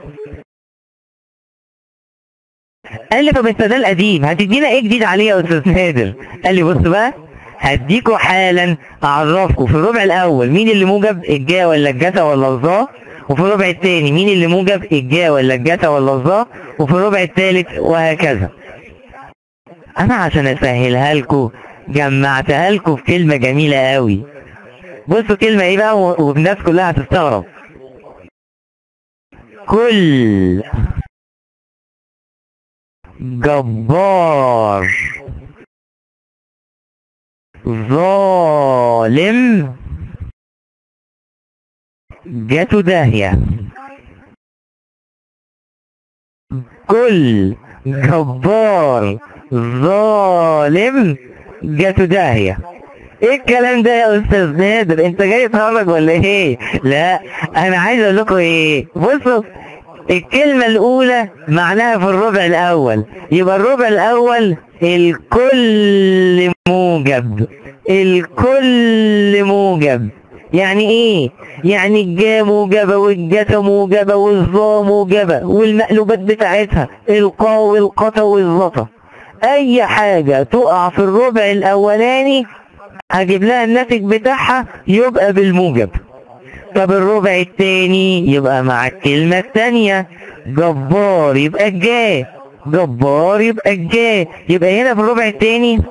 قال لي طب انت ده القديم، هتدينا ايه جديد عليه يا استاذ نادر؟ قال لي بص بقى، هديكوا حالا اعرفكم في الربع الاول مين اللي موجب، الجا ولا الجتا ولا الظا، وفي الربع الثاني مين اللي موجب، الجا ولا الجتا ولا الظا، وفي الربع الثالث وهكذا. انا عشان اسهلها لكم جمعتها لكم في كلمة جميلة قوي. بصوا كلمة ايه بقى والناس كلها هتستغرب. كل جبار ظالم جاته داهية. كل جبار ظالم جاته داهية. ايه الكلام ده يا استاذ نادر؟ انت جاي تهرج ولا ايه؟ لا انا عايز اقول لكم ايه، بصوا الكلمة الاولى معناها في الربع الاول، يبقى الربع الاول الكل موجب. الكل موجب يعني ايه؟ يعني الجا موجبة والجتا موجبة والظا موجبة والمقلوبات بتاعتها القا والقتا والظتا. اي حاجة تقع في الربع الاولاني هجيب لها الناتج بتاعها يبقى بالموجب. طب الربع التاني يبقى مع الكلمة التانية، جبار يبقى الجا، جبار يبقى الجا. يبقى هنا في الربع التاني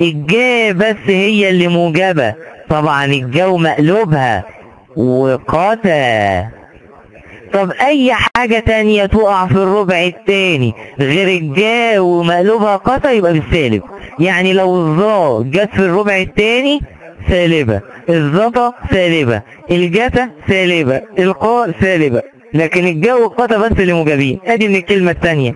الجا بس هي اللي موجبة، طبعا الجا ومقلوبها وقتا. طب اي حاجة تانية تقع في الربع التاني غير الجا ومقلوبها قتا يبقى بالسالب. يعني لو الظا جت في الربع التاني سالبة، الظتا سالبة، الجتا سالبة، القاء سالبة، لكن الجا والقتا بس اللي موجبين. ادي من الكلمة التانية.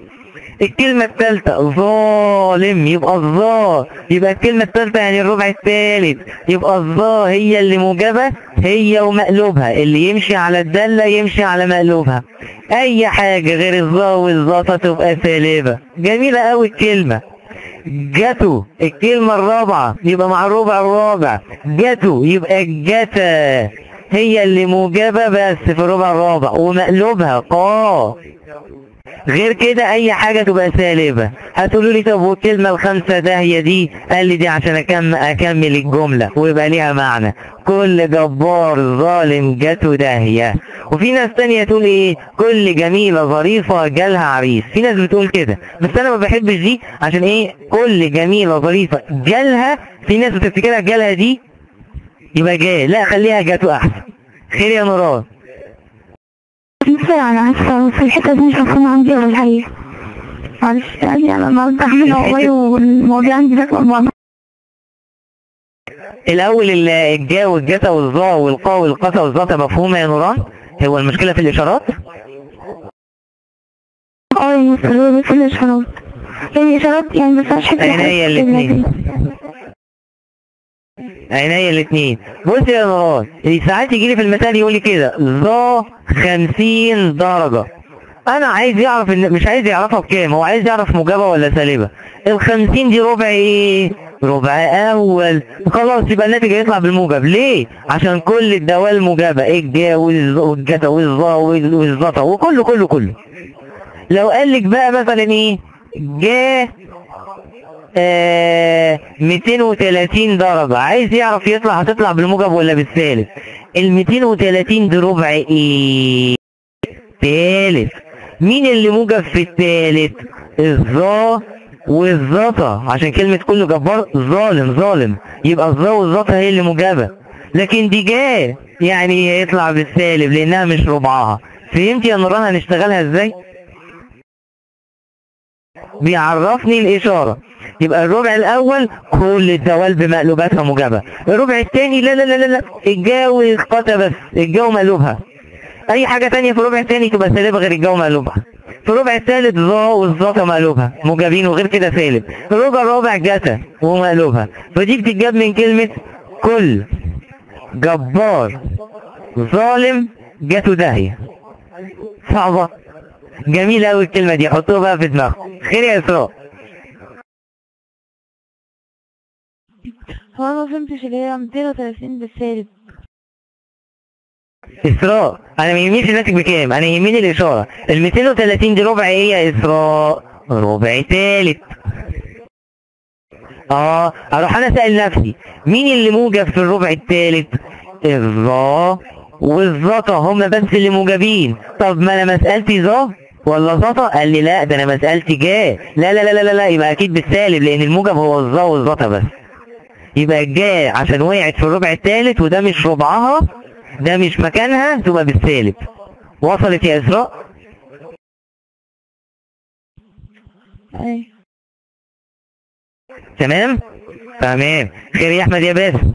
الكلمة الثالثة ظالم يبقى الظا، يبقى الكلمة الثالثة يعني الربع الثالث يبقى الظا هي اللي موجبة، هي ومقلوبها، اللي يمشي على الدالة يمشي على مقلوبها. اي حاجة غير الظا والظا تبقى سالبة. جميلة قوي الكلمة. جاتو الكلمة الرابعة يبقى مع الربع الرابع، جاتو يبقى الجتا هي اللي موجبة بس في الربع الرابع ومقلوبها قا. غير كده اي حاجة تبقى سالبة. هتقولوا لي طب والكلمة الخامسة ده هي دي؟ قال لي دي عشان اكمل الجملة ويبقى ليها معنى. كل جبار ظالم جاته داهية. وفي ناس تانية تقول ايه؟ كل جميلة ظريفة جالها عريس. في ناس بتقول كده بس انا ما بحبش دي. عشان ايه؟ كل جميلة ظريفة جالها، في ناس بتفتكرها جالها دي يبقى جاي، لا خليها جاته احسن. خير يا نوران. انا اسفة في الحتة دي مش مفهومة عندي ولا الحقيقة. معلش يعني انا النهارده عامله والله والمواضيع عندي ده الاول الجا والجتا والظا والقا والقسا والظا مفهومه يا نوران؟ هو المشكله في الاشارات؟ المسألة بس الإشارات يعني إشارات يعني بس عشان عينيا الاتنين عينيا الاتنين. بص يا نوران، ساعات يجيلي في المثال يقولي كده ظا 50 درجة. أنا عايز يعرف إن مش عايز يعرفها بكام، هو عايز يعرف موجبة ولا سالبة. ال50 دي ربع إيه؟ ربع أول. خلاص يبقى الناتج هيطلع بالموجب. ليه؟ عشان كل الدوال موجبة، الجا والجتا والظا والظتا وكله كله كله. لو قال لك بقى مثلا ايه جا 230 درجة، عايز يعرف هتطلع بالموجب ولا بالسالب. ال 230 دي ربع ايه؟ تالت. مين اللي موجب في التالت؟ الظا والظتا، عشان كلمة كله جبار ظالم يبقى الظا والظتا هي اللي موجبة. لكن دي جا يعني هيطلع بالسالب لانها مش ربعها. فهمت يا نوران هنشتغلها ازاي؟ بيعرفني الإشارة. يبقى الربع الأول كل الدوال بمقلوباتها موجبة. الربع الثاني لا الجا والقتا بس، الجا ومقلوبها. أي حاجة تانية في الربع الثاني تبقى سالبة غير الجا ومقلوبها. في الربع الثالث ظا والظا مقلوبها موجبين وغير كده سالب. في الربع الرابع جتا ومقلوبها. فدي بتتجاب من كلمة كل جبار ظالم جاته داهية. صعبة؟ جميلة أوي الكلمة دي، حطوها بقى في دماغكم. خير يا إسراء؟ هو انا ما فهمتش اللي هي 230 بالسالب. إسراء أنا ما يهمنيش الناتج بكام، أنا يهمني الإشارة. ال 230 دي ربع إيه يا إسراء؟ ربع تالت. أروح أنا أسأل نفسي مين اللي موجب في الربع التالت؟ الظا والظتا هما بس اللي موجبين. طب ما أنا مسألتي ظا ولا ظتا؟ قال لي لا ده انا مسألتي جا. لا يبقى اكيد بالسالب لان الموجب هو الظا والظتا بس. يبقى الجا عشان وقعت في الربع الثالث وده مش ربعها، ده مش مكانها، تبقى بالسالب. وصلت يا اسراء؟ اي تمام. خير يا احمد يا باسم؟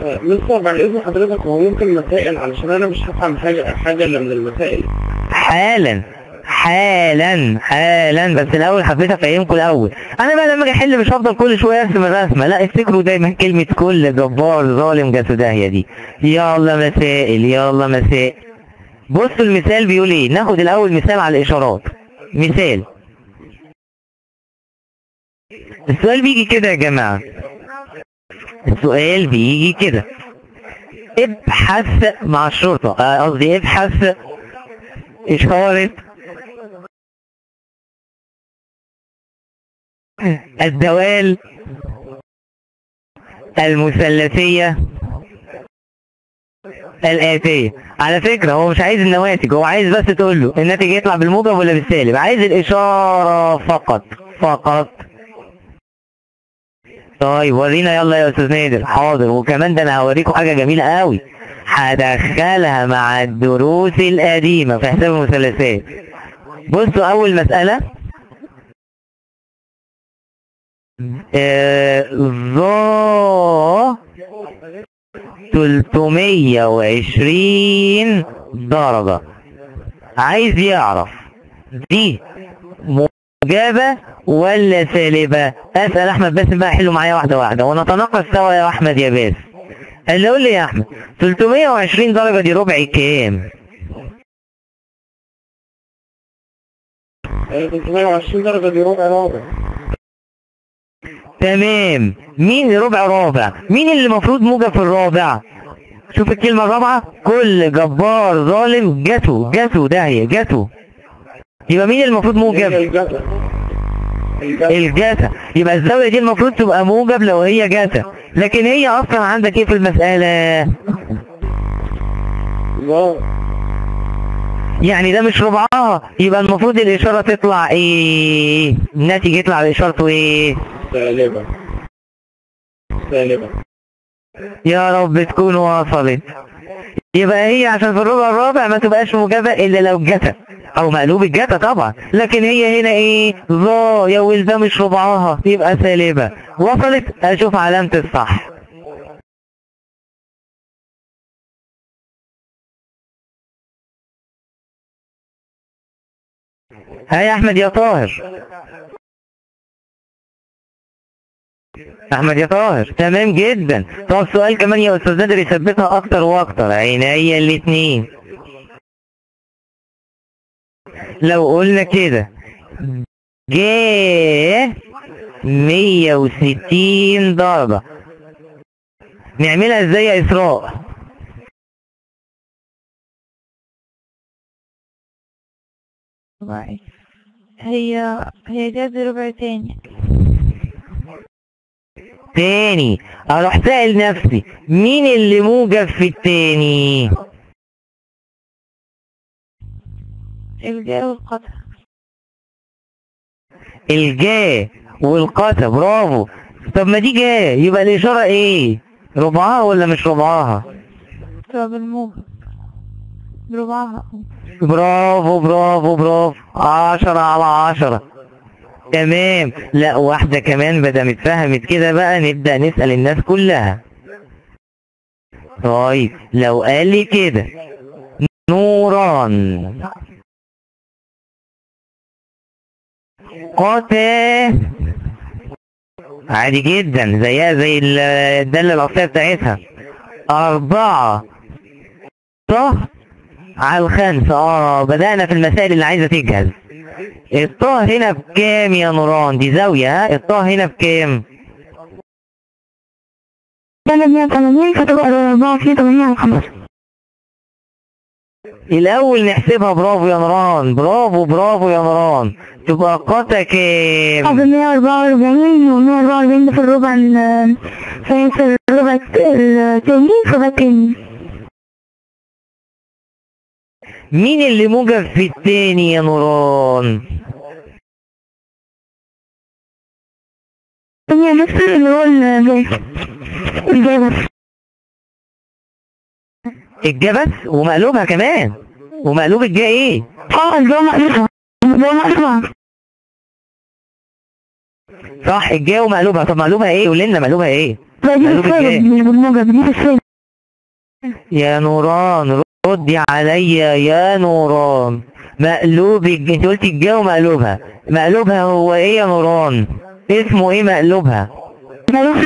مستر بعد اذن حضرتك هو ممكن مسائل علشان انا مش هفهم حاجة الا من المسائل. حالا بس الاول حبيت افهمكم الاول. انا بقى لما اجي احل مش هفضل كل شويه ارسم الرسمه، لا افتكروا دايما كلمه كل جبار ظالم جاته داهيه دي. يلا مسائل. بصوا المثال بيقول ايه. ناخد الاول مثال على الاشارات. مثال السؤال بيجي كده يا جماعه، السؤال بيجي كده: ابحث مع الشرطة، قصدي ابحث إشارة الدوال المثلثية الآتية. على فكرة هو مش عايز النواتج، هو عايز بس تقول له الناتج يطلع بالموجب ولا بالسالب، عايز الإشارة فقط. طيب ورينا يلا يا استاذ نادر. حاضر. وكمان ده انا هوريكم حاجه جميله قوي هدخلها مع الدروس القديمه في حساب المثلثات. بصوا اول مساله ظا 320 درجه. عايز يعرف دي موجبة ولا سالبة. اسأل احمد باسم بقى، حلو معايا واحدة ونتناقش سوا يا احمد يا باسم. اللي قول لي يا احمد 320 درجة دي ربع كام؟ 320 درجة دي ربع. تمام. مين ربع؟ مين اللي المفروض موجب في الرابع؟ شوف الكلمة الرابعة، كل جبار ظالم جاته داهية جاته. يبقى مين المفروض موجب؟ الجاتا. يبقى الزاوية دي المفروض تبقى موجب لو هي جاتا، لكن هي اصلا عندك ايه في المسألة؟ يعني ده مش ربعها، يبقى المفروض الاشارة تطلع ايه؟ الناتج يطلع باشارته ايه؟ سالبة. يا رب تكون وصلت. يبقى هي عشان في الربع الرابع ما تبقاش موجبة الا لو جتا او مقلوب الجتا طبعا، لكن هي هنا ايه ظاهية والده مش ربعها يبقى سالبة. وصلت؟ اشوف علامة الصح. ها يا احمد يا طاهر، احمد يا طاهر تمام جدا. طب سؤال كمان يا استاذ نادر يثبتها اكتر واكتر، عينيا الاتنين. لو قلنا كده جه 160 درجة نعملها ازاي يا اسراء؟ هي جاز ربع تاني. تاني اروح سائل نفسي مين اللي موجب في التاني؟ الجاء والقطع. الجا والقتا، برافو. طب ما دي جا يبقى الاشارة ايه؟ ربعها ولا مش ربعها؟ طب الموجب بربعها. برافو برافو برافو، 10/10. تمام. لا واحدة كمان بدل اتفهمت كده بقى نبدأ نسأل الناس كلها. طيب لو قال لي كده نوران قتا، عادي جدا زيها زي الدالة الأصلية بتاعتها، 4 على 5. بدأنا في المسائل اللي عايزة تجهز. الطه هنا بكام يا نوران؟ دي زاوية، ها الطه هنا بكام؟ 180 فتبقى 4 الأول نحسبها. برافو يا نوران، برافو برافو يا نوران. تبقى قطع كام؟ 144 و144 ده في الربع في الربع التاني فبقى التاني. مين اللي موجب في التاني يا نوران؟ هي نفس اللي هو الجبس. الجبس ومقلوبها كمان، ومقلوب الجا ايه؟ الجا مقلوبها. صح الجا ومقلوبها. طب مقلوبها ايه؟ قول لنا مقلوبها ايه؟ مقلوب الجا مش بالموجب، دي بالسالب. يا نوران ردي عليا يا نوران. مقلوب انت قلتي الجا ومقلوبها، مقلوبها هو ايه يا نوران؟ اسمه ايه مقلوبها؟ مقلوب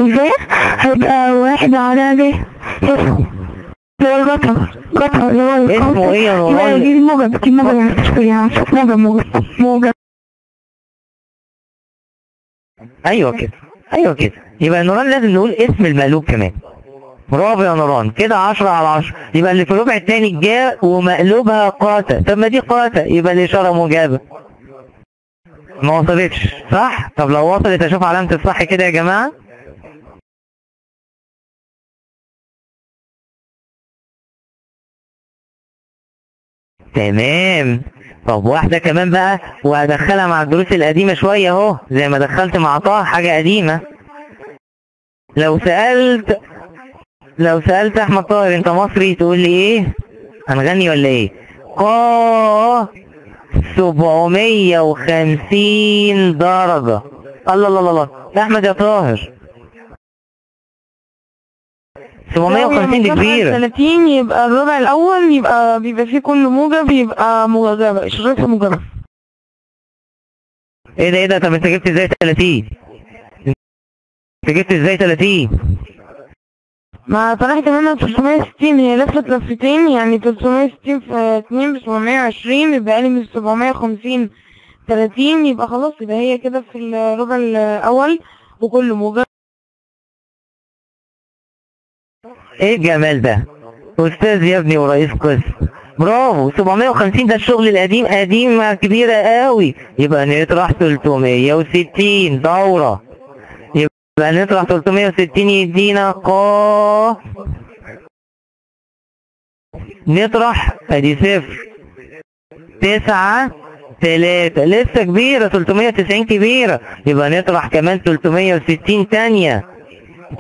الجا هيبقى 1/ج. اللي هو القطع اللي هو اسمه ايه يا نوران؟ دي الموجب، دي موجب. ايوه كده، ايوه كده. يبقى يا نوران لازم نقول اسم المقلوب كمان. برافو يا نوران، كده 10/10. يبقى اللي في الربع التاني جا ومقلوبها قاتا. طب ما دي قاتا يبقى الاشاره موجبه. ما وصلتش صح؟ طب لو وصلت اشوف علامه الصح كده يا جماعه. تمام. طب واحده كمان بقى وهدخلها مع الدروس القديمه شويه اهو، زي ما دخلت مع طه حاجه قديمه. لو سألت احمد طاهر انت مصري تقول لي ايه؟ هنغني ولا ايه؟ 750 درجة. الله الله الله، يا احمد يا طاهر 750 دي كبيرة. 30 يبقى الربع الأول بيبقى فيه كل موجب يبقى موجبة، إشارتها موجبة. ايه ده؟ طب انت جبت ازاي 30؟ انت جبت ازاي 30؟ ما طرحت منها 360، هي لفت لفتين يعني 360 في 2 ب720 يبقى لي من 750 30 يبقى خلاص، يبقى هي كده في الربع الأول وكل موجب. ايه الجمال ده؟ استاذ يا ابني ورئيس قسم، برافو. 750 ده الشغل القديم، قديمة كبيرة قوي. يبقى نطرح 360 دورة، يبقى نطرح 360 يدينا نطرح ادي 0 9 3 لسه كبيرة، 390 كبيرة. يبقى نطرح كمان 360 تانية،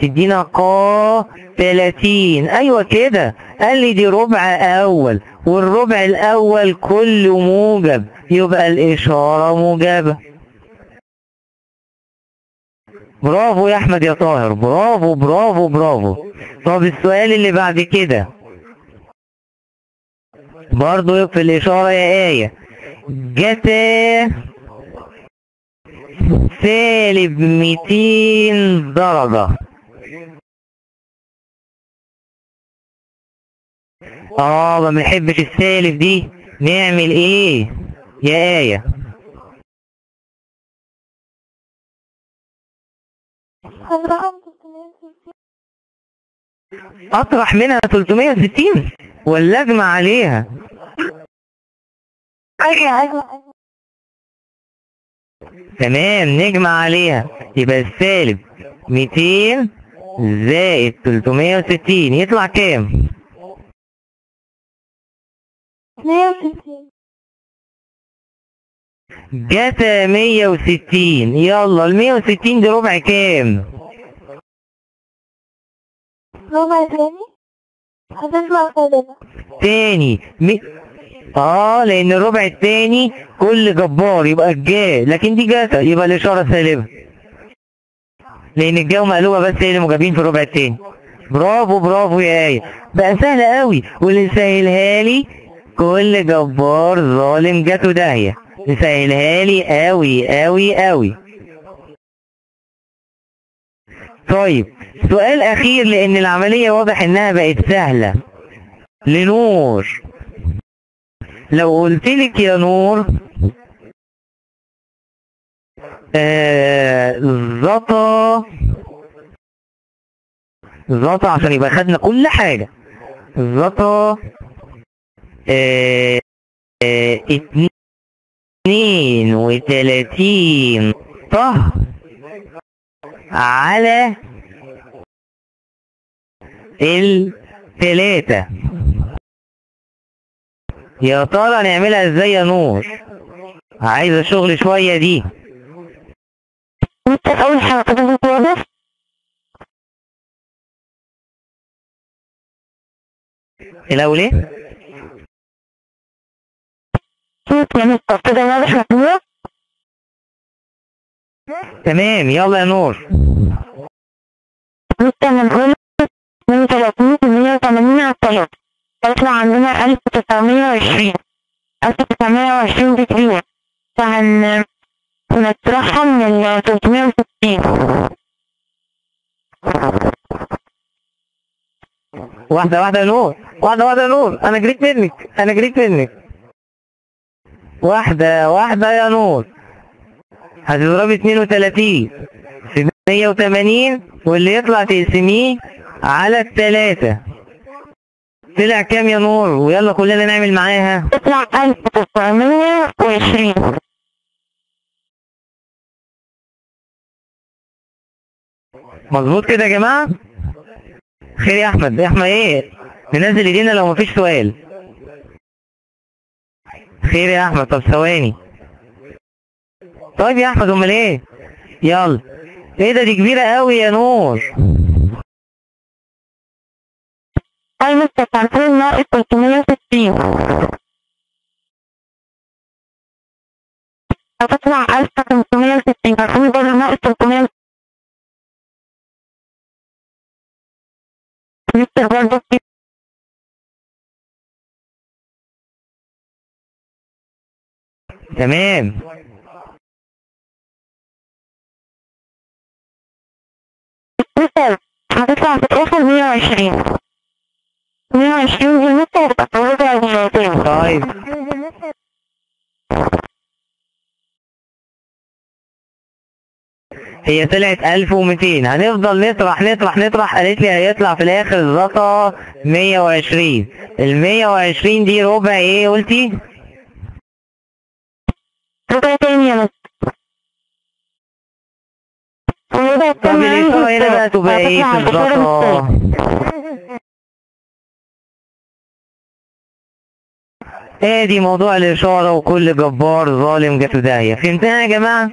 تدينا قا 30. ايوه كده، قال لي دي ربع اول، والربع الاول كله موجب، يبقى الاشارة موجبة. برافو يا احمد يا طاهر، برافو برافو برافو. طب السؤال اللي بعد كده برضو في الاشارة يا آية. جتا سالب 200 درجة. ما بنحبش السالب دي، نعمل ايه يا آية؟ اطرح منها 360 ولا اجمع عليها؟ تمام، نجمع عليها. يبقى السالب 200 زائد 360 يطلع كام؟ 160. جتا 160. يلا ال 160 دي ربع كام؟ ربع تاني هتطلع سالبة. تاني لان الربع التاني كل جبار يبقى الجا، لكن دي جتا يبقى الاشارة سالبة، لان الجا ومقلوبة بس هي اللي موجبين في الربع التاني. برافو برافو يا آية، بقى سهلة قوي. واللي سهلها لي كل جبار ظالم جاته داهية، نسهلها لي قوي قوي قوي. طيب سؤال اخير، لان العملية واضح انها بقت سهلة. لنور، لو قلت لك يا نور زطا عشان يبقى خدنا كل حاجة. زطا 32 طه على 3. يا ترى نعملها ازاي يا نور؟ عايزة شغل شوية دي. انت اول حاجة كده واضح. الاول ايه؟ كده واضح مكتوب. تمام، يلا يا نور. نقول من 30 ل 180 على 3 هيطلع عندنا 1920. 1920 دي كبيرة، هنطرحها من ال 360. واحدة واحدة يا نور، واحدة واحدة يا نور، أنا جريت منك. واحدة واحدة يا نور. هتضربي 32 في 180، واللي يطلع تقسميه على 3. طلع كام يا نور؟ ويلا كلنا نعمل معاها. تطلع 1920. مظبوط كده يا جماعة؟ خير يا أحمد إيه؟ ننزل إيدينا لو مفيش سؤال. خير يا أحمد، طب ثواني. طيب يا أحمد أمال إيه؟ يلا. إيه ده، دي كبيرة أوي يا نور. قايمة 99 ناقص 360 هتطلع 1560. هتقوم برضه ناقص 360 برضه. تمام. هتطلع في الآخر 120. 120 دي متر يبقى ربع الميتين. طيب هي طلعت 1200. هنفضل نطرح. قالت لي هيطلع في الاخر الزطا 120. ال 120 دي ربع ايه قلتي؟ ربع تاني يا مستر. طب الاشارة هنا بقى تبقى ايه في الزطا؟ ادي موضوع الاشارة، وكل جبار ظالم جاته داهية. فهمتها يا جماعة؟